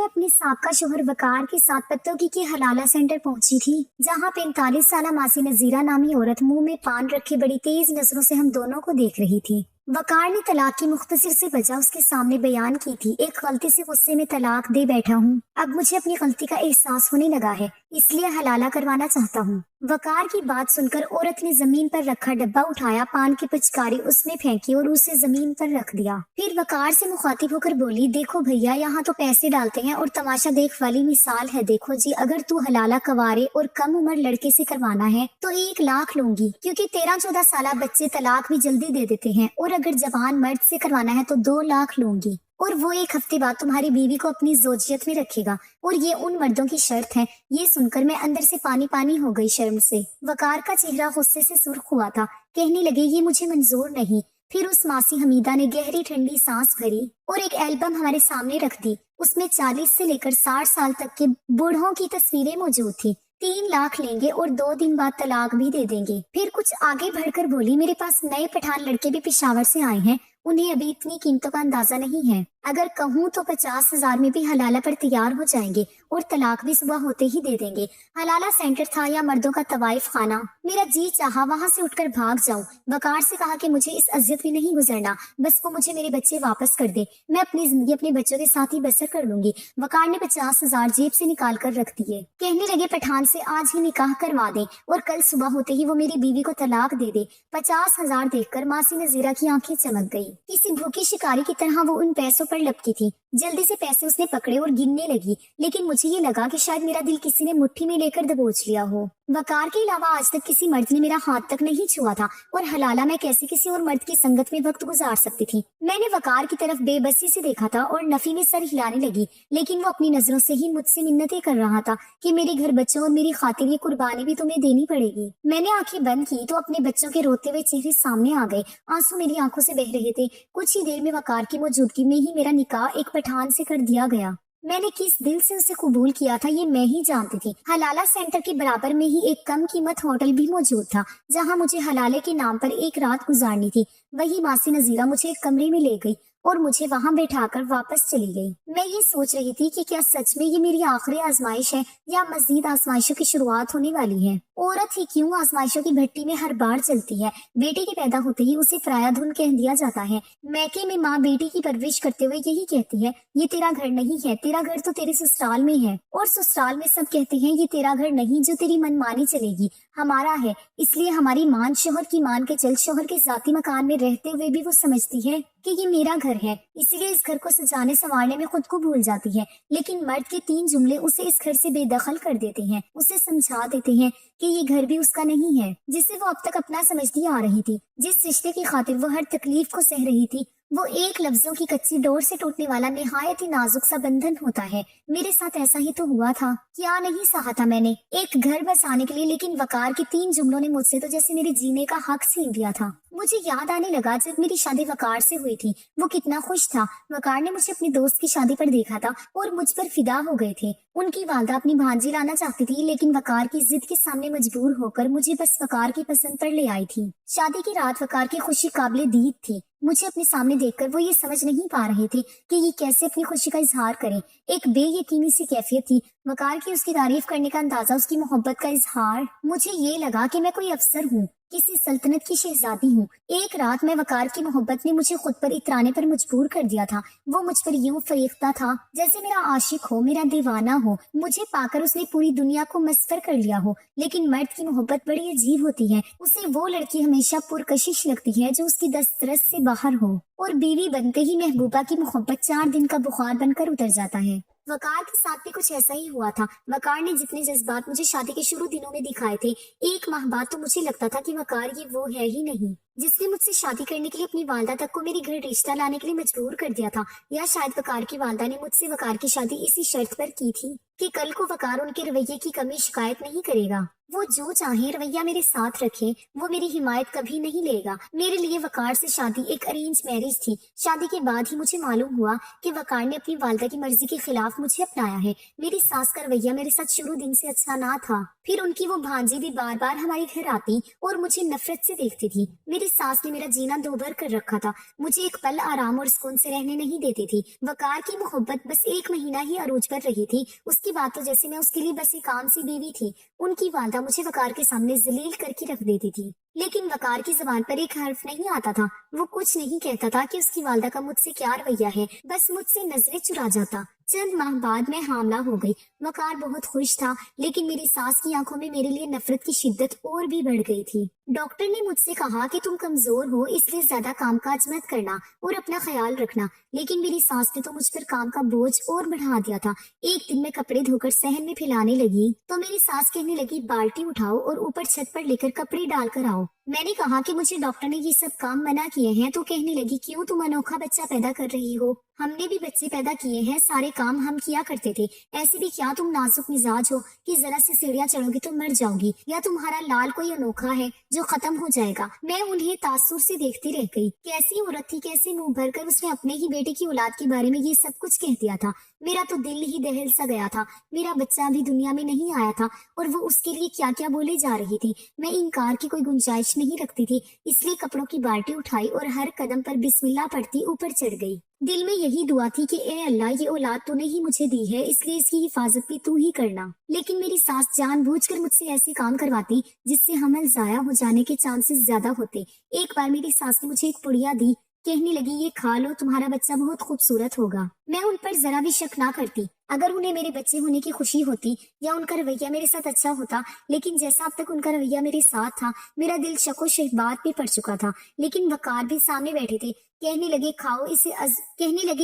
अपने साबका शोहर वकार के साथ पत्तों की हलाला सेंटर पहुंची थी, जहां 45 साल मासी नजीरा नामी औरत मुंह में पान रखे बड़ी तेज नजरों से हम दोनों को देख रही थी। वकार ने तलाक की मुख्तसर सी वजह उसके सामने बयान की थी। एक गलती से गुस्से में तलाक दे बैठा हूँ। अब मुझे अपनी गलती का एहसास होने लगा है, इसलिए हलाला करवाना चाहता हूँ। वकार की बात सुनकर औरत ने जमीन पर रखा डब्बा उठाया, पान की पिचकारी उसमें फेंकी और उसे जमीन पर रख दिया। फिर वकार से मुखातिब होकर बोली, देखो भैया, यहाँ तो पैसे डालते हैं और तमाशा देख वाली मिसाल है। देखो जी, अगर तू हलाला कवारे और कम उम्र लड़के से करवाना है तो 1 लाख लूंगी, क्योंकि 13-14 साल बच्चे तलाक भी जल्दी दे देते हैं, और अगर जवान मर्द से करवाना है तो 2 लाख लूंगी, और वो 1 हफ्ते बाद तुम्हारी बीवी को अपनी जोजियत में रखेगा, और ये उन मर्दों की शर्त है। ये सुनकर मैं अंदर से पानी पानी हो गई शर्म से। वकार का चेहरा गुस्से से सुर्ख हुआ था। कहने लगे, ये मुझे मंजूर नहीं। फिर उस मासी हमीदा ने गहरी ठंडी सांस भरी और एक एल्बम हमारे सामने रख दी। उसमें 40 से लेकर 60 साल तक के बूढ़ों की तस्वीरें मौजूद थी। 3 लाख लेंगे और 2 दिन बाद तलाक भी दे देंगे। फिर कुछ आगे बढ़कर बोली, मेरे पास नए पठान लड़के भी पेशावर से आए हैं, उन्हें अभी इतनी कीमतों का अंदाजा नहीं है। अगर कहूँ तो 50,000 में भी हलाला पर तैयार हो जाएंगे और तलाक भी सुबह होते ही दे देंगे। हलाला सेंटर था या मर्दों का तवाइफ खाना? मेरा जी चाहा वहाँ से उठकर भाग जाऊं। वकार से कहा कि मुझे इस अजियत में नहीं गुजरना, बस वो मुझे मेरे बच्चे वापस कर दे, मैं अपनी जिंदगी अपने बच्चों के साथ ही बसर कर लूंगी। वकार ने 50,000 जेब से निकाल कर रख दिए। कहने लगे, पठान से आज ही निकाह करवा दे और कल सुबह होते ही वो मेरी बीवी को तलाक दे दे। 50,000 देखकर मासी नजीरा की आंखें चमक गई। किसी भूखी शिकारी की तरह वो उन पैसों पर लपकी थी। जल्दी से पैसे उसने पकड़े और गिनने लगी, लेकिन मुझे ये लगा कि शायद मेरा दिल किसी ने मुट्ठी में लेकर दबोच लिया हो। वकार के अलावा आज तक किसी मर्द ने मेरा हाथ तक नहीं छुआ था, और हलाला मैं कैसे किसी और मर्द की संगत में वक्त गुजार सकती थी। मैंने वकार की तरफ बेबसी से देखा था और नफी में सर हिलाने लगी, लेकिन वो अपनी नजरों से ही मुझसे मिन्नतें कर रहा था कि मेरे घर बच्चों और मेरी खातिर ये कुर्बानी भी तुम्हें देनी पड़ेगी। मैंने आंखें बंद की तो अपने बच्चों के रोते हुए चेहरे सामने आ गए। आंसू मेरी आंखों से बह रहे थे। कुछ ही देर में वकार की मौजूदगी में ही मेरा निकाह एक पठान से कर दिया गया। मैंने किस दिल से उसे कबूल किया था ये मैं ही जानती थी। हलाला सेंटर के बराबर में ही एक कम कीमत होटल भी मौजूद था, जहां मुझे हलाले के नाम पर एक रात गुजारनी थी। वही मासी नजीरा मुझे एक कमरे में ले गई और मुझे वहां बैठाकर वापस चली गई। मैं ये सोच रही थी कि क्या सच में ये मेरी आखिरी आजमाइश है या मजीद आजमाइशों की शुरुआत होने वाली है। औरत ही क्यों आजमाइशों की भट्टी में हर बार चलती है। बेटे के पैदा होते ही उसे पराया धुन कह दिया जाता है। मैके में माँ बेटी की परवरिश करते हुए यही कहती है, ये तेरा घर नहीं है, तेरा घर तो तेरे ससुराल में है। और ससुराल में सब कहते हैं, ये तेरा घर नहीं जो तेरी मनमानी चलेगी, हमारा है। इसलिए हमारी मान शोहर की मान के चल, शोहर के जाती मकान में रहते हुए भी वो समझती है कि ये मेरा घर है, इसलिए इस घर को सजाने संवारने में खुद को भूल जाती है। लेकिन मर्द के 3 जुमले उसे इस घर से बेदखल कर देते हैं, उसे समझा देते हैं कि ये घर भी उसका नहीं है, जिसे वो अब तक अपना समझती आ रही थी। जिस रिश्ते की खातिर वो हर तकलीफ को सह रही थी, वो एक लफ्जों की कच्ची डोर से टूटने वाला निहायत ही नाजुक सा बंधन होता है। मेरे साथ ऐसा ही तो हुआ था। क्या नहीं सहा था मैंने एक घर बसाने के लिए, लेकिन वकार के 3 जुमलों ने मुझसे तो जैसे मेरे जीने का हक छीन लिया था। मुझे याद आने लगा जब मेरी शादी वकार से हुई थी, वो कितना खुश था। वकार ने मुझे अपनी दोस्त की शादी पर देखा था और मुझ पर फिदा हो गए थे। उनकी वालदा अपनी भांजी लाना चाहती थी, लेकिन वकार की जिद के सामने मजबूर होकर मुझे बस वकार की पसंद पर ले आई थी। शादी की रात वकार की खुशी काबिले दीद थी। मुझे अपने सामने देखकर वो ये समझ नहीं पा रहे थे कि ये कैसे अपनी खुशी का इजहार करें। एक बेयकीनी सी कैफियत थी। वकार की उसकी तारीफ करने का अंदाजा, उसकी मोहब्बत का इजहार। मुझे ये लगा कि मैं कोई अफसर हूँ, किसी सल्तनत की शहजादी हूँ। एक रात में वकार की मोहब्बत ने मुझे खुद पर इतराने पर मजबूर कर दिया था। वो मुझ पर यूं फरीख्ता था जैसे मेरा आशिक हो, मेरा दीवाना हो। मुझे पाकर उसने पूरी दुनिया को मस्तर कर लिया हो। लेकिन मर्द की मोहब्बत बड़ी अजीब होती है। उसे वो लड़की हमेशा पुरकशिश लगती है जो उसकी दस्तरस से बाहर हो, और बीवी बनते ही महबूबा की मोहब्बत 4 दिन का बुखार बनकर उतर जाता है। वकार के साथ भी कुछ ऐसा ही हुआ था। वकार ने जितने जज्बात मुझे शादी के शुरू दिनों में दिखाए थे, 1 माह बाद तो मुझे लगता था कि वकार ये वो है ही नहीं जिसने मुझसे शादी करने के लिए अपनी वालदा तक को मेरे घर रिश्ता लाने के लिए मजबूर कर दिया था। या शायद वकार की वालदा ने मुझसे वकार की शादी इसी शर्त पर की थी कि कल को वकार उनके रवैये की कमी शिकायत नहीं करेगा। वो जो चाहे रवैया मेरे साथ रखे, वो मेरी हिमायत कभी नहीं लेगा। मेरे लिए वकार से शादी एक अरेंज मैरिज थी। शादी के बाद ही मुझे मालूम हुआ कि वकार ने अपनी वालदा की मर्जी के खिलाफ मुझे अपनाया है। मेरी सास का रवैया मेरे साथ शुरू दिन से अच्छा ना था। फिर उनकी वो भांजी भी बार बार हमारे घर आती और मुझे नफरत से देखती थी। मेरी मेरी सास ने मेरा जीना दोभर कर रखा था, मुझे एक पल आराम और सुकून से रहने नहीं देती थी। वकार की मोहब्बत बस 1 महीना ही अरूज पर रही थी, उसके बाद तो जैसे मैं उसके लिए बस एक आम सी बीवी थी। उनकी वालदा मुझे वकार के सामने जलील करके रख देती थी, लेकिन वकार की जबान पर एक हर्फ नहीं आता था। वो कुछ नहीं कहता था कि उसकी वालदा का मुझसे क्या रवैया है, बस मुझसे नजरें चुरा जाता। चंद माह बाद मैं हामला हो गई। वकार बहुत खुश था, लेकिन मेरी सास की आंखों में मेरे लिए नफरत की शिद्दत और भी बढ़ गई थी। डॉक्टर ने मुझसे कहा कि तुम कमजोर हो, इसलिए ज्यादा कामकाज मत करना और अपना ख्याल रखना, लेकिन मेरी सास ने तो मुझ पर काम का बोझ और बढ़ा दिया था। एक दिन मैं कपड़े धोकर सहन में फैलाने लगी तो मेरी सास कहने लगी, बाल्टी उठाओ और ऊपर छत पर लेकर कपड़े डालकर आओ। मैंने कहा कि मुझे डॉक्टर ने ये सब काम मना किए हैं, तो कहने लगी, क्यों तुम अनोखा बच्चा पैदा कर रही हो? हमने भी बच्चे पैदा किए हैं, सारे काम हम किया करते थे। ऐसे भी क्या तुम नाजुक मिजाज हो कि जरा सी सीढ़ियां चढ़ोगी तो मर जाओगी, या तुम्हारा लाल कोई अनोखा है जो खत्म हो जाएगा? मैं उन्हें तासुर से देखती रह गई। कैसी औरत थी, कैसे मुंह भरकर उसने अपने ही बेटे की औलाद के बारे में ये सब कुछ कह दिया था। मेरा तो दिल ही दहल सा गया था। मेरा बच्चा अभी दुनिया में नहीं आया था और वो उसके लिए क्या क्या बोले जा रही थी। मैं इनकार की कोई गुंजाइश नहीं रखती थी, इसलिए कपड़ों की बाल्टी उठाई और हर कदम पर बिस्मिल्लाह पढ़ती ऊपर चढ़ गई। दिल में यही दुआ थी कि ए अल्लाह, ये औलाद तूने ही मुझे दी है, इसलिए इसकी हिफाजत भी तू ही करना। लेकिन मेरी सास जानबूझकर मुझसे ऐसे काम करवाती जिससे हमल जाया हो जाने के चांसेस ज्यादा होते। एक बार मेरी सास ने मुझे एक पुड़िया दी, कहने लगी, ये खा लो, तुम्हारा बच्चा बहुत खूबसूरत होगा। मैं उन पर जरा भी शक ना करती। अगर उन्हें मेरे बच्चे होने की खुशी होती या उनका रवैया मेरे साथ अच्छा होता, लेकिन जैसा अब तक उनका रवैया मेरे साथ था, मेरा दिल शको शहबात पे पड़ चुका था। लेकिन वकार भी सामने बैठे थे, कहने लगे,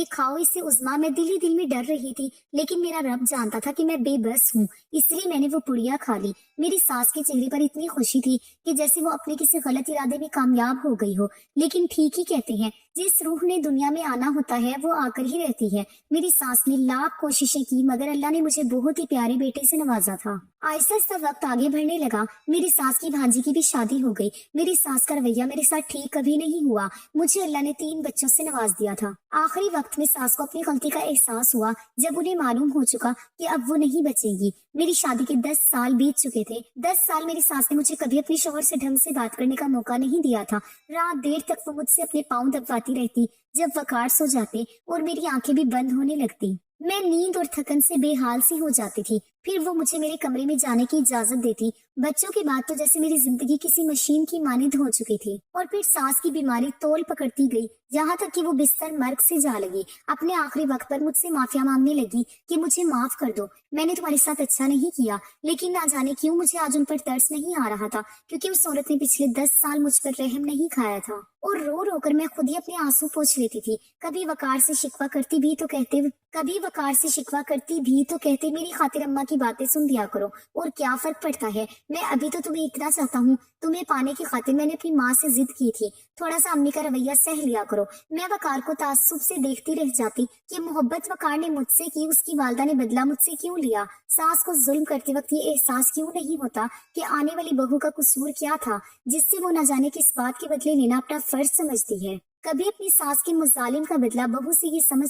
खाओ इसे उज़्मा। मैं दिल ही दिल में डर रही थी, लेकिन मेरा रब जानता था कि मैं बेबस हूँ, इसलिए मैंने वो पुड़िया खा ली। मेरी सास के चेहरे पर इतनी खुशी थी कि जैसे वो अपने किसी गलत इरादे में कामयाब हो गई हो। लेकिन ठीक ही कहते हैं, जिस रूह ने दुनिया में आना होता है वो आकर ही रहती है। मेरी सास ने लाख कोशिशें की, मगर अल्लाह ने मुझे बहुत ही प्यारे बेटे से नवाजा था। आहिस्ता आहिस्ता वक्त आगे बढ़ने लगा। मेरी सास की भांजी की भी शादी हो गई। मेरी सास का रवैया मेरे साथ ठीक कभी नहीं हुआ। मुझे अल्लाह ने 3 बच्चों से नवाज दिया था। आखिरी वक्त में सास को अपनी गलती का एहसास हुआ, जब उन्हें मालूम हो चुका कि अब वो नहीं बचेगी। मेरी शादी के 10 साल बीत चुके थे। 10 साल मेरी सास ने मुझे कभी अपने शौहर से ढंग से बात करने का मौका नहीं दिया था। रात देर तक वो मुझसे अपने पाँव दबवाती रहती, जब वकार सो जाते और मेरी आंखें भी बंद होने लगती। मैं नींद और थकन से बेहाल सी हो जाती थी। फिर वो मुझे मेरे कमरे में जाने की इजाजत देती। बच्चों के बाद तो जैसे मेरी जिंदगी किसी मशीन की मानिंद हो चुकी थी। और फिर सास की बीमारी तोल पकड़ती गई, यहाँ तक कि वो बिस्तर मर्ग से जा लगी। अपने आखिरी वक्त पर मुझसे माफिया मांगने लगी कि मुझे माफ कर दो, मैंने तुम्हारे साथ अच्छा नहीं किया। लेकिन ना जाने क्यों मुझे आज उन पर तरस नहीं आ रहा था, क्योंकि उस औरत ने पिछले 10 साल मुझ पर रहम नहीं खाया था। और रो रो कर मैं खुद ही अपने आंसू पोंछ लेती थी। कभी वकार से शिकवा करती भी तो कहते मेरी खातिर अम्मा की बातें सुन दिया करो, और क्या फर्क पड़ता है, मैं अभी तो तुम्हें इतना चाहता हूँ। तुम्हें पाने की खातिर मैंने अपनी माँ से जिद की थी, थोड़ा सा अम्मी का रवैया सह लिया करो। मैं वकार को ताज्जुब से देखती रह जाती कि मोहब्बत वकार ने मुझसे की, उसकी वालदा ने बदला मुझसे क्यों लिया। सास को जुल्म करते वक्त ये एहसास क्यों नहीं होता कि आने वाली बहू का कसूर क्या था, जिससे वो न जाने किस बात के बदले लेना अपना फर्ज समझती है। कभी अपनी सास के मुजालिम का बदला बहू से ये समझ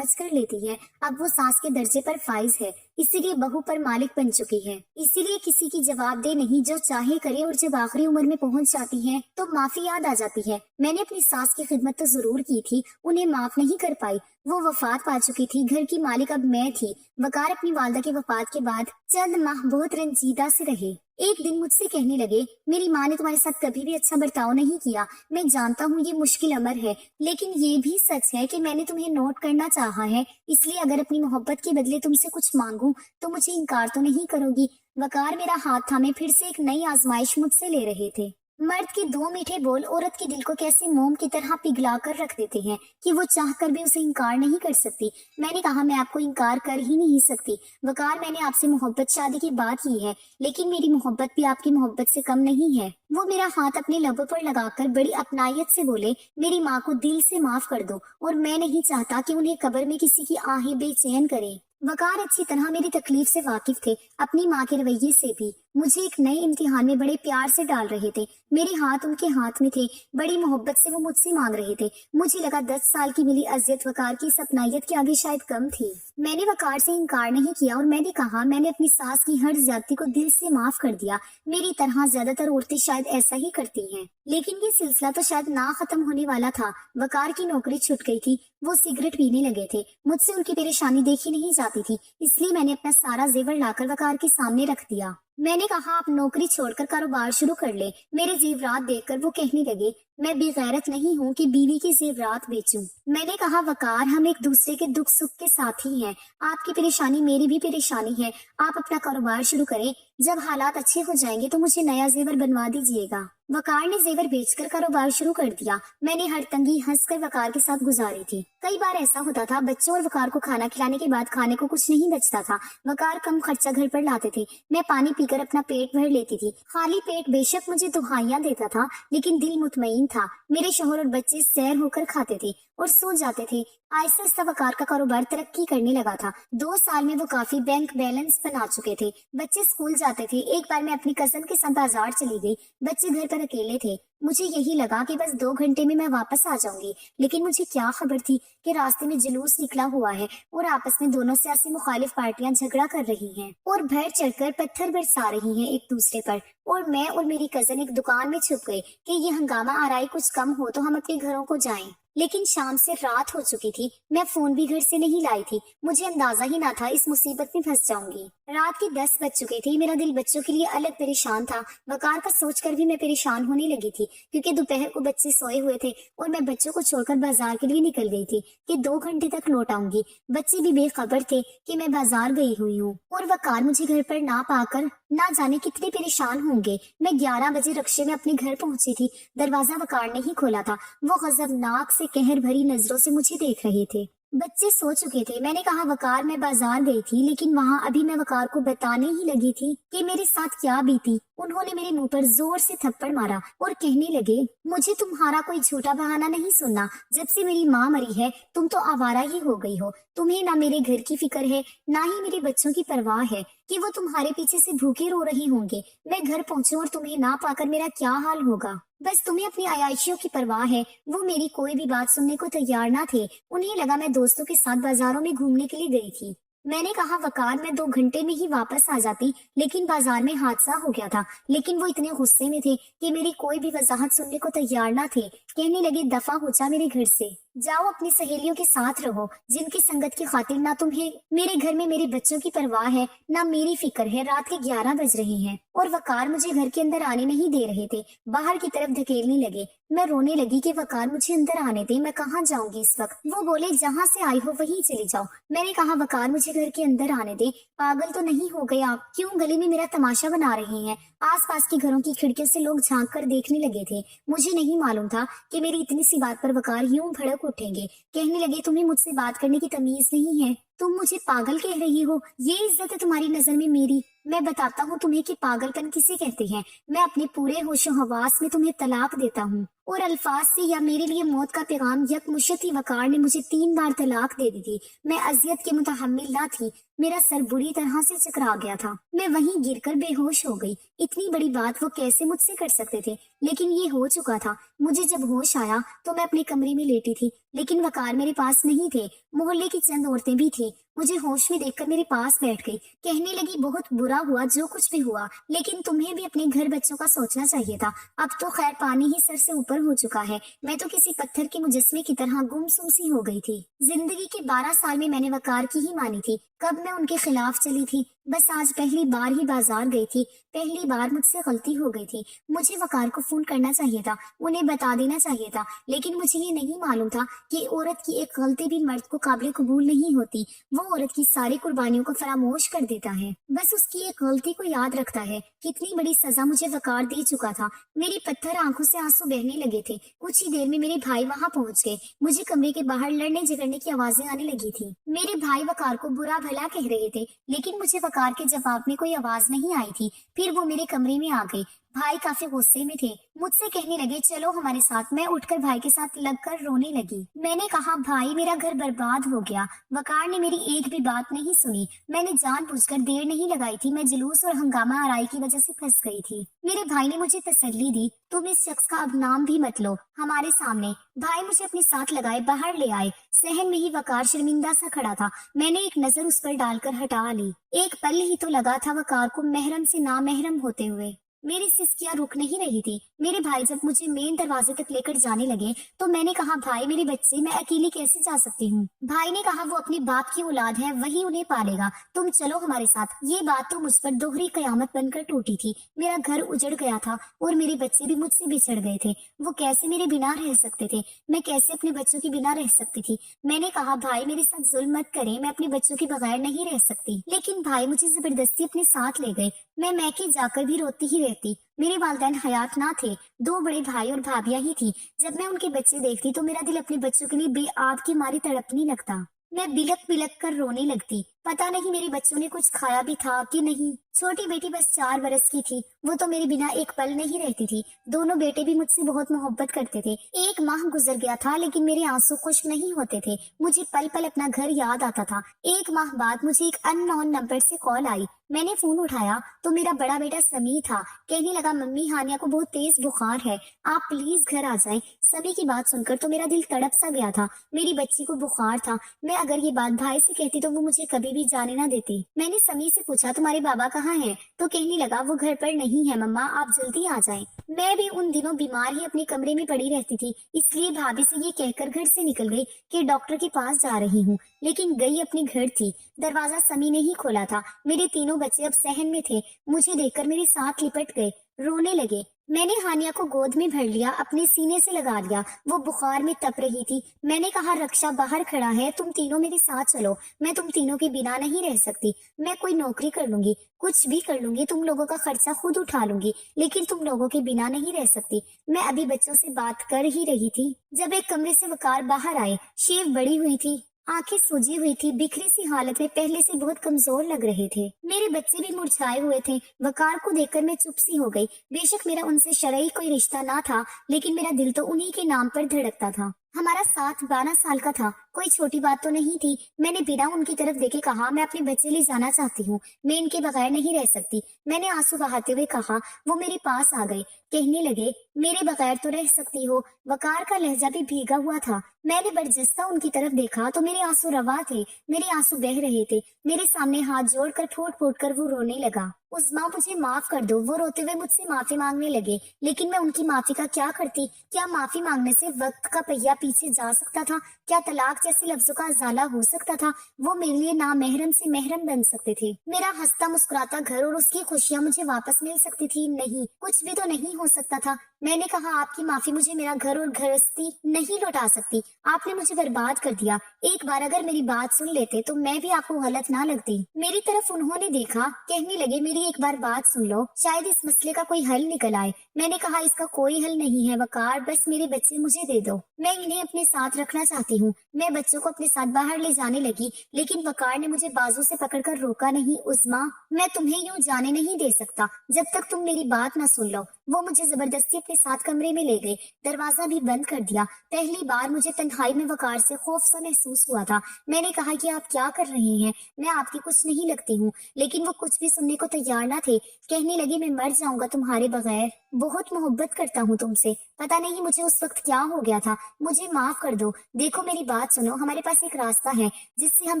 कर लेती है। अब वो सास के दर्जे पर फाइज है, इसीलिए बहू पर मालिक बन चुकी है। इसीलिए किसी की जवाबदेह नहीं, जो चाहे करे। और जब आखिरी उम्र में पहुंच जाती है तो माफी याद आ जाती है। मैंने अपनी सास की खिदमत तो जरूर की थी, उन्हें माफ नहीं कर पाई। वो वफात पा चुकी थी, घर की मालिक अब मैं थी। वकार अपनी वालदा के वफात के बाद चंद माह बहुत रंजीदा से रहे। एक दिन मुझसे कहने लगे, मेरी माँ ने तुम्हारे साथ कभी भी अच्छा बर्ताव नहीं किया। मैं जानता हूँ ये मुश्किल अमर है, लेकिन ये भी सच है कि मैंने तुम्हें नोट करना चाहा है। इसलिए अगर अपनी मोहब्बत के बदले तुमसे कुछ मांगूं तो मुझे इनकार तो नहीं करोगी। वकार मेरा हाथ थामे फिर से एक नई आजमाइश मुझसे ले रहे थे। मर्द के 2 मीठे बोल औरत के दिल को कैसे मोम की तरह पिघला कर रख देते हैं कि वो चाह कर भी उसे इनकार नहीं कर सकती। मैंने कहा, मैं आपको इनकार कर ही नहीं सकती। वकार, मैंने आपसे मोहब्बत शादी की बात की है, लेकिन मेरी मोहब्बत भी आपकी मोहब्बत से कम नहीं है। वो मेरा हाथ अपने लबों पर लगाकर बड़ी अपनायत से बोले, मेरी माँ को दिल से माफ कर दो, और मैं नहीं चाहता कि उन्हें कब्र में किसी की आहें बेचैन करे। वकार अच्छी तरह मेरी तकलीफ से वाकिफ थे, अपनी माँ के रवैये से भी। مجھے ایک نئے امتحان میں بڑے پیار سے ڈال رہے تھے، میرے ہاتھ ان کے ہاتھ میں تھے، بڑی محبت سے وہ مجھ سے مانگ رہے تھے۔ مجھے لگا 10 سال کی ملی اذیت وقار کی اس اپنائیت کے آگے شاید کم تھی۔ میں نے وقار سے انکار نہیں کیا اور میں نے کہا میں نے اپنی ساس کی ہر زیادتی کو دل سے معاف کر دیا۔ میری طرح زیادہ تر عورتیں شاید ایسا ہی کرتی ہیں، لیکن یہ سلسلہ تو شاید نہ ختم ہونے والا تھا۔ وقار کی نوکری چھوٹ گئی تھی، وہ سگریٹ پینے لگے تھے، مجھ سے ان کی پریشانی دیکھی نہیں جاتی تھی، اس لیے میں نے اپنا سارا زیور لا کر وقار کے سامنے رکھ دیا۔ میں نے کہا آپ نوکری چھوڑ کر کاروبار شروع کر لیں۔ میرے زیورات دیکھ کر وہ کہنے لگے میں بے غیرت نہیں ہوں کہ بیوی کے زیورات بیچوں۔ میں نے کہا وقار ہم ایک دوسرے کے دکھ سکھ کے ساتھی ہیں، آپ کی پریشانی میری بھی پریشانی ہے، آپ اپنا کاروبار شروع کریں، جب حالات اچھے ہو جائیں گے تو مجھے نیا زیور بنوا دیجیے گا۔ وقار نے زیور بیچ کر کاروبار شروع کر دیا۔ میں نے ہر تنگی ہنس کر وقار کے ساتھ گزاری تھی۔ کئی بار ایسا ہوتا تھا بچوں اور وقار کو کھانا کھلانے کے بعد کھانے کو کچھ نہیں بچتا تھا۔ وقار کم خرچہ گھر پر لاتے تھے، میں پانی پی کر اپنا پیٹ بھر لیتی تھی۔ خالی پیٹ بے شک مجھے دہائیاں دیتا تھا، لیکن دل مطمئن تھا۔ میرے شوہر اور بچے سیر ہو کر کھاتے تھے اور سو جاتے تھے۔ آہستہ آہستہ وقار کا کاروبار ترقی کرنے لگا تھا۔ 2 سال میں وہ کافی بینک بیلنس بنا چکے تھے، بچے اسکول جاتے تھے۔ ایک بار میں اپنی کزن کے ساتھ بازار چلی گئی، بچے گھر پر اکیلے تھے۔ مجھے یہی لگا کہ بس 2 گھنٹے میں واپس آ جاؤں گی، لیکن مجھے کیا خبر تھی کہ راستے میں جلوس نکلا ہوا ہے اور آپس میں دونوں سیاسی مخالف پارٹیاں جھگڑا کر رہی ہیں اور بڑھ چڑھ کر پتھر برسا رہی ہیں ایک دوسرے پر، اور میں اور میری کزن ایک دکان میں چھپ گئے کہ یہ ہنگامہ آرائی کچھ کم ہو تو ہم اپنے گھروں کو جائیں۔ لیکن شام سے رات ہو چکی تھی، میں فون بھی گھر سے نہیں لائی تھی، مجھے اندازہ ہی نہ تھا اس مصیبت میں پھنس جاؤں گی۔ رات کے 10 بج چکے تھے، میرا دل بچوں کے لیے الگ پریشان تھا۔ وقار کا سوچ کر بھی میں پریشان ہونے لگی تھی، کیونکہ دوپہر کو بچے سوئے ہوئے تھے اور میں بچوں کو چھوڑ کر بازار کے لیے نکل گئی تھی کہ 2 گھنٹے تک لوٹ آؤں گی۔ بچے بھی بے خبر تھے کہ میں بازار گئی ہوئی ہوں، اور وقار مجھے گھر پر نہ پا کر نہ جانے کتنے پریشان ہوں گے۔ میں 11 بجے رکشے میں اپنے گھر پہنچی تھی، دروازہ وقار نے ہی کھولا تھا۔ وہ غضبناک سے قہر بھری نظروں سے مجھے دیکھ رہے تھے۔ بچے سو چکے تھے۔ میں نے کہا وقار میں بازار گئی تھی، لیکن وہاں ابھی میں وقار کو بتانے ہی لگی تھی کہ میرے ساتھ کیا بیتی، انہوں نے میرے منہ پر زور سے تھپڑ مارا اور کہنے لگے مجھے تمہارا کوئی جھوٹا بہانہ نہیں سننا، جب سے میری ماں مری ہے تم تو آوارہ ہی ہو گئی ہو، تمہیں نہ میرے گھر کی فکر ہے نہ ہی میرے بچوں کی پرواہ ہے کہ وہ تمہارے پیچھے سے بھوکے رو رہے ہوں گے۔ میں گھر پہنچوں اور تمہیں نہ پا کر میرا کیا حال ہوگا؟ بس تمہیں اپنی عیاشیوں کی پرواہ ہے۔ وہ میری کوئی بھی بات سننے کو تیار نہ تھے، انہیں لگا میں دوستوں کے ساتھ بازاروں میں گھومنے کے لیے گئی تھی۔ میں نے کہا وقار میں 2 گھنٹے میں ہی واپس آ جاتی، لیکن بازار میں حادثہ ہو گیا تھا۔ لیکن وہ اتنے غصے میں تھے کہ میری کوئی بھی وضاحت سننے کو تیار نہ تھے، کہنے لگے دفع ہو جا میرے گھر سے، جاؤ اپنی سہیلیوں کے ساتھ رہو جن کی سنگت کی خاطر نہ تمہیں میرے گھر میں میرے بچوں کی پرواہ ہے نہ میری فکر ہے۔ رات کے 11 بج رہے ہیں اور وقار مجھے گھر کے اندر آنے نہیں دے رہے تھے، باہر کی طرف دھکیلنے لگے۔ میں رونے لگی کہ وقار مجھے اندر آنے دے، میں کہاں جاؤں گی اس وقت؟ وہ بولے جہاں سے آئی ہو وہیں چلی جاؤ۔ میں نے کہا وقار مجھے گھر کے اندر آنے دے، پاگل تو نہیں ہو گئے آپ؟ کیوں گلی میں میرا تماشا بنا رہے ہیں؟ آس پاس کے گھروں کی کھڑکیوں سے لوگ جھانک کر دیکھنے لگے تھے۔ مجھے نہیں معلوم تھا کہ میری اتنی سی بات پر وقار یوں بھڑک اٹھیں گے، کہنے لگے تمہیں مجھ سے بات کرنے کی تمیز نہیں ہے، تم مجھے پاگل کہہ رہی ہو، یہ عزت ہے تمہاری نظر میں میری؟ میں بتاتا ہوں تمہیں کہ پاگل پن کسے کہتے ہیں۔ میں اپنے پورے ہوش و حواس میں تمہیں طلاق دیتا ہوں، اور الفاظ سے یا میرے لیے موت کا پیغام یکمشت ہی وقار نے مجھے 3 بار طلاق دے دی تھی۔ میں اذیت کے متحمل نہ تھی، میرا سر بری طرح سے چکرا گیا تھا، میں وہیں گر کر بے ہوش ہو گئی۔ اتنی بڑی بات وہ کیسے مجھ سے کر سکتے تھے؟ لیکن یہ ہو چکا تھا۔ مجھے جب ہوش آیا تو میں اپنے کمرے میں لیٹی تھی، لیکن وقار میرے پاس نہیں تھے۔ محلے کی چند عورتیں بھی تھیں، مجھے ہوش میں دیکھ کر میرے پاس بیٹھ گئی، کہنے لگی بہت برا ہوا جو کچھ بھی ہوا، لیکن تمہیں بھی اپنے گھر بچوں کا سوچنا چاہیے تھا۔ اب تو خیر پانی ہی سر سے اوپر ہو چکا ہے، میں تو کسی پتھر کے مجسمے کی طرح گمسم سی ہو گئی تھی۔ زندگی کے 12 سال میں نے وقار کی ہی مانی تھی، کب میں ان کے خلاف چلی تھی؟ بس آج پہلی بار ہی بازار گئی تھی، پہلی بار مجھ سے غلطی ہو گئی تھی۔ مجھے وقار کو فون کرنا چاہیے تھا، انہیں بتا دینا چاہیے تھا، لیکن مجھے یہ نہیں معلوم تھا کہ عورت کی ایک غلطی بھی مرد کو قابل قبول نہیں ہوتی، وہ عورت کی ساری قربانیوں کو فراموش کر دیتا ہے، بس اس کی ایک غلطی کو یاد رکھتا ہے۔ کتنی بڑی سزا مجھے وقار دے چکا تھا۔ میری پتھر آنکھوں سے آنسو بہنے لگے تھے۔ کچھ ہی دیر میں میرے بھائی وہاں پہنچ گئے، مجھے کمرے کے باہر لڑنے جھگڑنے کی آوازیں آنے لگی تھی۔ میرے بھائی وقار کو برا بھلا کہہ رہے تھے، لیکن مجھے وقار کے جواب میں کوئی آواز نہیں آئی تھی۔ پھر وہ میرے کمرے میں آ گئے، भाई काफी गुस्से में थे, मुझसे कहने लगे चलो हमारे साथ। मैं उठकर भाई के साथ लगकर रोने लगी। मैंने कहा भाई मेरा घर बर्बाद हो गया। वकार ने मेरी एक भी बात नहीं सुनी। मैंने जानबूझकर देर नहीं लगाई थी, मैं जुलूस और हंगामा आराई की वजह से फंस गई थी। मेरे भाई ने मुझे तसल्ली दी, तुम इस शख्स का अब नाम भी मत लो हमारे सामने। भाई मुझे अपने साथ लगाए बाहर ले आए। सहन में ही वकार शर्मिंदा सा खड़ा था। मैंने एक नजर उस पर डालकर हटा ली। एक पल ही तो लगा था वकार को महरम से नामहरम होते हुए। मेरी सिसकियां रुक नहीं रही थी। मेरे भाई जब मुझे मेन दरवाजे तक लेकर जाने लगे तो मैंने कहा भाई मेरे बच्चे, मैं अकेली कैसे जा सकती हूँ। भाई ने कहा वो अपने बाप की औलाद है, वही उन्हें पालेगा, तुम चलो हमारे साथ। ये बात तो मुझ पर दोहरी कयामत बनकर टूटी थी। मेरा घर उजड़ गया था और मेरे बच्चे भी मुझसे बिछड़ गए थे। वो कैसे मेरे बिना रह सकते थे, मैं कैसे अपने बच्चों के बिना रह सकती थी। मैंने कहा भाई मेरे साथ जुल्म मत करें, मैं अपने बच्चों के बगैर नहीं रह सकती। लेकिन भाई मुझे जबरदस्ती अपने साथ ले गए। मैं मैके जाकर भी रोती ही रहती। मेरे वालिदैन हयात ना थे, दो बड़े भाई और भाभियां ही थी। जब मैं उनके बच्चे देखती तो मेरा दिल अपने बच्चों के लिए बेआब की मारी तड़पने लगता। मैं बिलक बिलक कर रोने लगती। पता नहीं मेरे बच्चों ने कुछ खाया भी था कि नहीं। छोटी बेटी बस 4 बरस की थी, वो तो मेरे बिना एक पल नहीं रहती थी। दोनों बेटे भी मुझसे बहुत मोहब्बत करते थे। एक माह गुजर गया था लेकिन मेरे आंसू खुश्क नहीं होते थे। मुझे पल पल अपना घर याद आता था। एक माह बाद मुझे एक अननोन नंबर से कॉल आई। मैंने फोन उठाया तो मेरा बड़ा बेटा समी था। कहने लगा मम्मी हानिया को बहुत तेज बुखार है, आप प्लीज घर आ जाएं। समी की बात सुनकर तो मेरा दिल तड़प सा गया था। मेरी बच्ची को बुखार था। मैं अगर ये बात भाई से कहती तो वो मुझे कभी भी जाने ना देती। मैंने समी से पूछा तुम्हारे बाबा कहाँ हैं? तो कहने लगा वो घर पर नहीं है मम्मा, आप जल्दी आ जाएं। मैं भी उन दिनों बीमार ही अपने कमरे में पड़ी रहती थी, इसलिए भाभी से ये कहकर घर से निकल गई कि डॉक्टर के पास जा रही हूँ। लेकिन गई अपने घर थी। दरवाजा समी ने ही खोला था। मेरे तीनों बच्चे अब सहन में थे। मुझे देखकर मेरे साथ लिपट गए, रोने लगे। मैंने हानिया को गोद में भर लिया, अपने सीने से लगा लिया। वो बुखार में तप रही थी। मैंने कहा रक्षा बाहर खड़ा है, तुम तीनों मेरे साथ चलो। मैं तुम तीनों के बिना नहीं रह सकती। मैं कोई नौकरी कर लूंगी, कुछ भी कर लूंगी, तुम लोगों का खर्चा खुद उठा लूंगी, लेकिन तुम लोगों के बिना नहीं रह सकती। मैं अभी बच्चों से बात कर ही रही थी जब एक कमरे से वकार बाहर आए। शेव बड़ी हुई थी, आंखें सूजी हुई थी, बिखरी सी हालत में पहले से बहुत कमजोर लग रहे थे। मेरे बच्चे भी मुरझाए हुए थे। वकार को देखकर मैं चुप सी हो गई। बेशक मेरा उनसे शरई कोई रिश्ता ना था, लेकिन मेरा दिल तो उन्हीं के नाम पर धड़कता था। हमारा साथ 12 साल का था, कोई छोटी बात तो नहीं थी। मैंने बिना उनकी तरफ देखे कहा मैं अपने बच्चे ले जाना चाहती हूँ, मैं इनके बगैर नहीं रह सकती। मैंने आंसू बहाते हुए कहा। वो मेरे पास आ गए, कहने लगे मेरे बगैर तो रह सकती हो। वकार का लहजा भी भीगा हुआ था। मैंने बरजस्ता उनकी तरफ देखा तो मेरे आंसू रवा थे, मेरे आंसू बह रहे थे। मेरे सामने हाथ जोड़कर फूट फूट कर वो रोने लगा। उस्मा मुझे माफ कर दो। वो रोते हुए मुझसे माफी मांगने लगे, लेकिन मैं उनकी माफी का क्या करती? क्या माफी मांगने से वक्त का पहिया पीछे जा सकता था? क्या तलाक जैसे लफ्जों का अजाला हो सकता था? वो मेरे लिए नामहरम से महरम बन सकते थे। मेरा हंसता मुस्कुराता घर और उसकी खुशियां मुझे वापस मिल सकती थी? नहीं, कुछ भी तो नहीं हो सकता था। मैंने कहा आपकी माफी मुझे मेरा घर और गृहस्थी नहीं लौटा सकती। आपने मुझे बर्बाद कर दिया। एक बार अगर मेरी बात सुन लेते तो मैं भी आपको गलत ना लगती। मेरी तरफ उन्होंने देखा, कहने लगे मेरी एक बार बात सुन लो, शायद इस मसले का कोई हल निकल आए। मैंने कहा इसका कोई हल नहीं है वकार, बस मेरे बच्चे मुझे दे दो, मैं इन्हें अपने साथ रखना चाहती हूँ। मैं बच्चों को अपने साथ बाहर ले जाने लगी, लेकिन वकार ने मुझे बाजू से पकड़कर रोका। नहीं उस्मा, मैं तुम्हें यूँ जाने नहीं दे सकता जब तक तुम मेरी बात न सुन लो। वो मुझे जबरदस्ती अपने साथ कमरे में ले गए, दरवाजा भी बंद कर दिया। पहली बार मुझे तन्हाई में वकार से खौफ सा महसूस हुआ था। मैंने कहा कि आप क्या कर रहे हैं, मैं आपकी कुछ नहीं लगती हूँ, लेकिन वो कुछ भी सुनने को तैयार ना थे। कहने लगे मैं मर जाऊंगा तुम्हारे बगैर, बहुत मोहब्बत करता हूँ तुमसे। पता नहीं मुझे उस वक्त क्या हो गया था, मुझे माफ कर दो। देखो मेरी बात सुनो, हमारे पास एक रास्ता है जिससे हम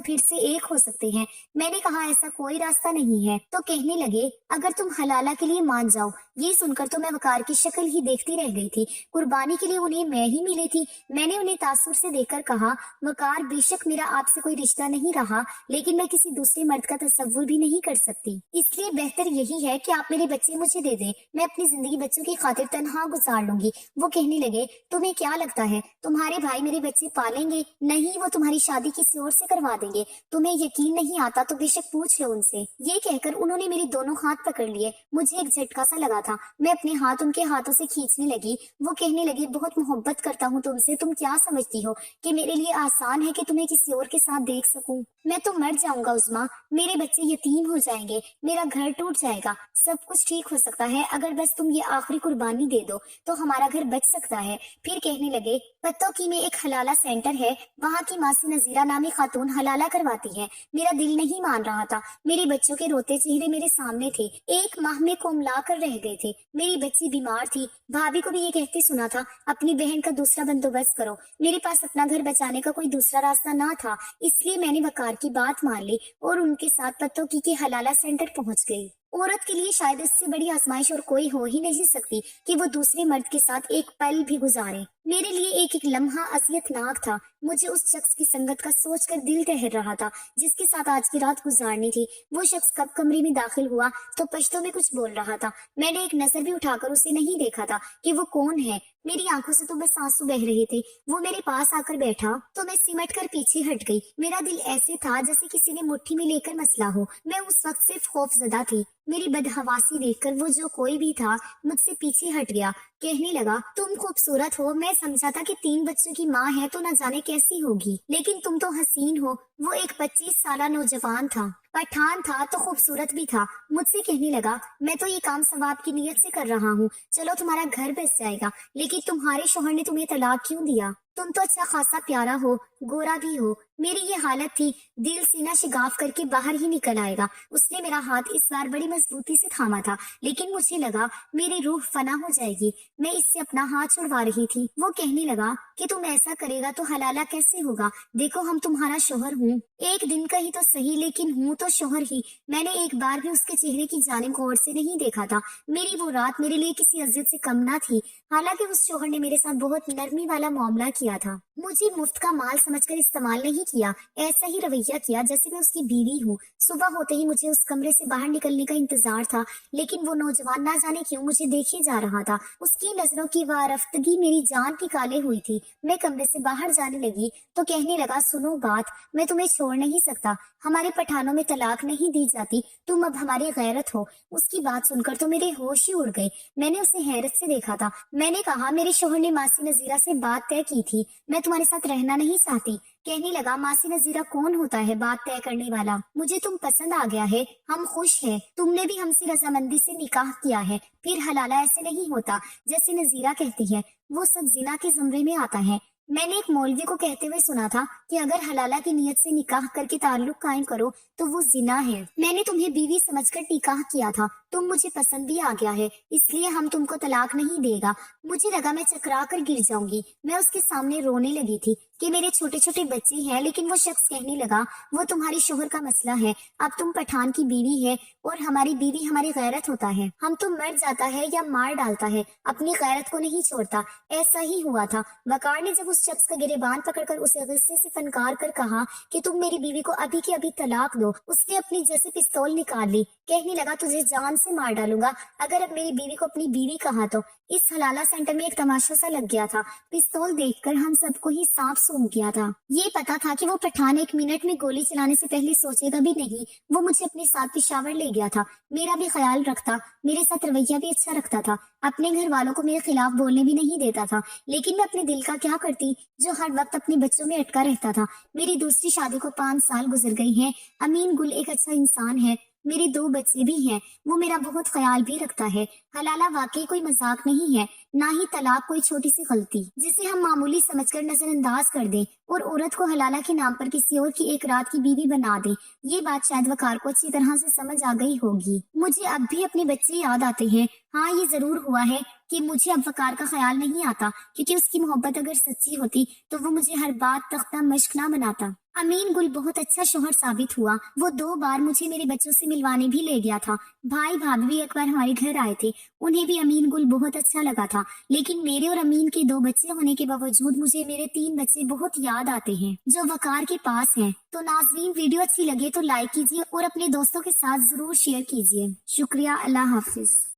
फिर से एक हो सकते हैं। मैंने कहा ऐसा कोई रास्ता नहीं है। तो कहने लगे अगर तुम हलाला के लिए मान जाओ। ये सुनकर तो मैं वकार की शक्ल ही देखती रह गई थी। कुर्बानी के लिए उन्हें मैं ही मिली थी। मैंने उन्हें तासुर से देखकर कहा वकार बेशक मेरा आपसे कोई रिश्ता नहीं रहा, लेकिन मैं किसी दूसरे मर्द का तस्वुर भी नहीं कर सकती। इसलिए बेहतर यही है कि आप मेरे बच्चे मुझे दे दें, मैं अपनी जिंदगी बच्चों की खातिर तनहा गुजार लूंगी। वो कहने लगे तुम्हें क्या लगता है तुम्हारे भाई मेरे बच्चे पालेंगे? नहीं, वो तुम्हारी शादी किसी और से करवा देंगे। तुम्हें यकीन नहीं आता तो बेशक पूछ लो उनसे। ये कहकर उन्होंने मेरे दोनों हाथ पकड़ लिए। मुझे एक झटका सा लगा था। मैं अपने हाथ उनके हाथों से खींचने लगी। वो कहने लगी, बहुत मोहब्बत करता हूँ तुमसे, तुम क्या समझती हो कि मेरे लिए आसान है कि तुम्हें किसी और के साथ देख सकूं? मैं तो मर जाऊंगा उस्मा, मेरे बच्चे यतीम हो जाएंगे, मेरा घर टूट जाएगा, सब कुछ ठीक हो सकता है अगर बस तुम ये आखिरी कुर्बानी दे दो तो हमारा घर बच सकता है। फिर कहने लगे, पत्तों में एक हलाला सेंटर है, वहाँ की मासी नजीरा नामी खातून हलाला करवाती है। मेरा दिल नहीं मान रहा था, मेरे बच्चों के रोते चेहरे मेरे सामने थे, 1 माह में कोमला कर रह गए थे, मेरी बच्ची बीमार थी। भाभी को भी ये कहते सुना था, अपनी बहन का दूसरा बंदोबस्त करो। मेरे पास अपना घर बचाने का कोई दूसरा रास्ता ना था, इसलिए मैंने वकार की बात मान ली और उनके साथ पत्तों की के हलाला सेंटर पहुंच गई। औरत के लिए शायद इससे बड़ी आजमाइश और कोई हो ही नहीं सकती कि वो दूसरे मर्द के साथ एक पल भी गुजारे। मेरे लिए एक एक लम्हा अजियतनाक था। मुझे उस शख्स की संगत का सोचकर दिल ठहर रहा था जिसके साथ आज की रात गुजारनी थी। वो शख्स कब कमरे में दाखिल हुआ तो पश्तो में कुछ बोल रहा था। मैंने एक नजर भी उठाकर उसे नहीं देखा था कि वो कौन है। मेरी आंखों से तो बस आंसू बह रहे थे। वो मेरे पास आकर बैठा तो मैं सिमट कर पीछे हट गई। मेरा दिल ऐसे था जैसे किसी ने मुट्ठी में लेकर मसला हो। मैं उस वक्त सिर्फ खौफजदा थी। मेरी बदहवासी देखकर वो जो कोई भी था मुझसे पीछे हट गया। कहने लगा, तुम खूबसूरत हो, मैं समझा था कि 3 बच्चों की माँ है तो न जाने कैसी होगी, लेकिन तुम तो हसीन हो। वो एक 25 साला नौजवान था, पठान था तो खूबसूरत भी था। मुझसे कहने लगा, मैं तो ये काम सवाब की नीयत से कर रहा हूँ, चलो तुम्हारा घर बच जाएगा, लेकिन तुम्हारे शोहर ने तुम्हें तलाक क्यों दिया? तुम तो अच्छा खासा प्यारा हो, गोरा भी हो। मेरी ये हालत थी, दिल सीना शिगाफ करके बाहर ही निकल आएगा। उसने मेरा हाथ इस बार बड़ी मजबूती से थामा था, लेकिन मुझे लगा मेरी रूह फना हो जाएगी। मैं इससे अपना हाथ छुड़वा रही थी। वो कहने लगा कि तुम ऐसा करेगा तो हलाला कैसे होगा? देखो हम तुम्हारा शोहर हूँ, एक दिन का ही तो सही, लेकिन हूँ तो शोहर ही। मैंने एक बार भी उसके चेहरे की जानिब गौर से नहीं देखा था। मेरी वो रात मेरे लिए किसी अजियत से कम ना थी। हालांकि उस शोहर ने मेरे साथ बहुत नरमी वाला मामला किया था, मुझे मुफ्त का माल समझकर इस्तेमाल नहीं किया। ऐसा ही रवैया किया जैसे मैं उसकी बीवी हूँ। सुबह होते ही मुझे उस कमरे से बाहर निकलने का इंतजार था, लेकिन वो नौजवान ना जाने क्यों मुझे देखे जा रहा था। उसकी नजरों की वारफ्तगी मेरी जान निकाले हुई थी। मैं कमरे से बाहर जाने लगी तो कहने लगा, सुनो बात, मैं तुम्हें छोड़ नहीं सकता। हमारे पठानों में तलाक नहीं दी जाती, तुम अब हमारी गैरत हो। उसकी बात सुनकर तो मेरे होश ही उड़ गए। मैंने उसे हैरत से देखा था। मैंने कहा, मेरे शोहर ने मासी नजीरा से बात तय की थी, मैं तुम्हारे साथ रहना नहीं चाहती। कहने लगा, मासी नजीरा कौन होता है बात तय करने वाला? मुझे तुम पसंद आ गया है, हम खुश हैं, तुमने भी हमसे रजामंदी से निकाह किया है। फिर हलाला ऐसे नहीं होता जैसे नजीरा कहती है, वो सब जिना के जुमरे में आता है। मैंने एक मौलवी को कहते हुए सुना था कि अगर हलाला की नियत से निकाह करके ताल्लुक कायम करो तो वो जिना है। मैंने तुम्हें बीवी समझकर निकाह किया था, तुम मुझे पसंद भी आ गया है, इसलिए हम तुमको तलाक नहीं देगा। मुझे लगा मैं चकरा कर गिर जाऊंगी। मैं उसके सामने रोने लगी थी कि मेरे छोटे छोटे बच्चे हैं, लेकिन वो शख्स कहने लगा, वो तुम्हारी शोहर का मसला है, अब तुम पठान की बीवी है और हमारी बीवी हमारी गैरत होता है। हम तो मर जाता है या मार डालता है, अपनी गैरत को नहीं छोड़ता। ऐसा ही हुआ था। वकार ने जब उस शख्स का गिरेबान पकड़कर उसे गुस्से से फनकार कर कहा कि तुम मेरी बीवी को अभी के अभी तलाक दो, उसने अपनी जैसे पिस्तौल निकाल ली। कहने लगा, तुझे जान से मार डालूंगा अगर अब मेरी बीवी को अपनी बीवी कहा तो। इस हलाला सेंटर में एक तमाशा सा लग गया था। पिस्तौल देखकर हम सबको ही सांप सूंघ गया था। ये पता था कि वो पठान 1 मिनट में गोली चलाने से पहले सोचेगा भी नहीं। वो मुझे अपने साथ पिशावर ले गया था, मेरा भी ख्याल रखता, मेरे साथ रवैया भी अच्छा रखता था, अपने घर वालों को मेरे खिलाफ बोलने भी नहीं देता था। लेकिन मैं अपने दिल का क्या करती जो हर वक्त अपने बच्चों में अटका रहता था। मेरी दूसरी शादी को 5 साल गुजर गई हैं। अमीन गुल एक अच्छा इंसान है, मेरे 2 बच्चे भी हैं, वो मेरा बहुत ख्याल भी रखता है। हलाला वाकई कोई मजाक नहीं है, ना ही तलाक कोई छोटी सी गलती जिसे हम मामूली समझकर नजरअंदाज कर दें और औरत को हलाला के नाम पर किसी और की एक रात की बीवी बना दें। ये बात शायद वकार को अच्छी तरह से समझ आ गई होगी। मुझे अब भी अपने बच्चे याद आते हैं। हाँ, ये जरूर हुआ है कि मुझे अब वकार का ख्याल नहीं आता, क्योंकि उसकी मोहब्बत अगर सच्ची होती तो वो मुझे हर बात तख्ता मश्क ना बनाता। अमीन गुल बहुत अच्छा शोहर साबित हुआ। वो 2 बार मुझे मेरे बच्चों से मिलवाने भी ले गया था। भाई भाभी भी एक बार हमारे घर आए थे, उन्हें भी अमीन गुल बहुत अच्छा लगा था। लेकिन मेरे और अमीन के 2 बच्चे होने के बावजूद मुझे मेरे 3 बच्चे बहुत याद आते हैं जो वकार के पास हैं। तो नाजरीन, वीडियो अच्छी लगे तो लाइक कीजिए और अपने दोस्तों के साथ जरूर शेयर कीजिए। शुक्रिया। अल्लाह हाफिज।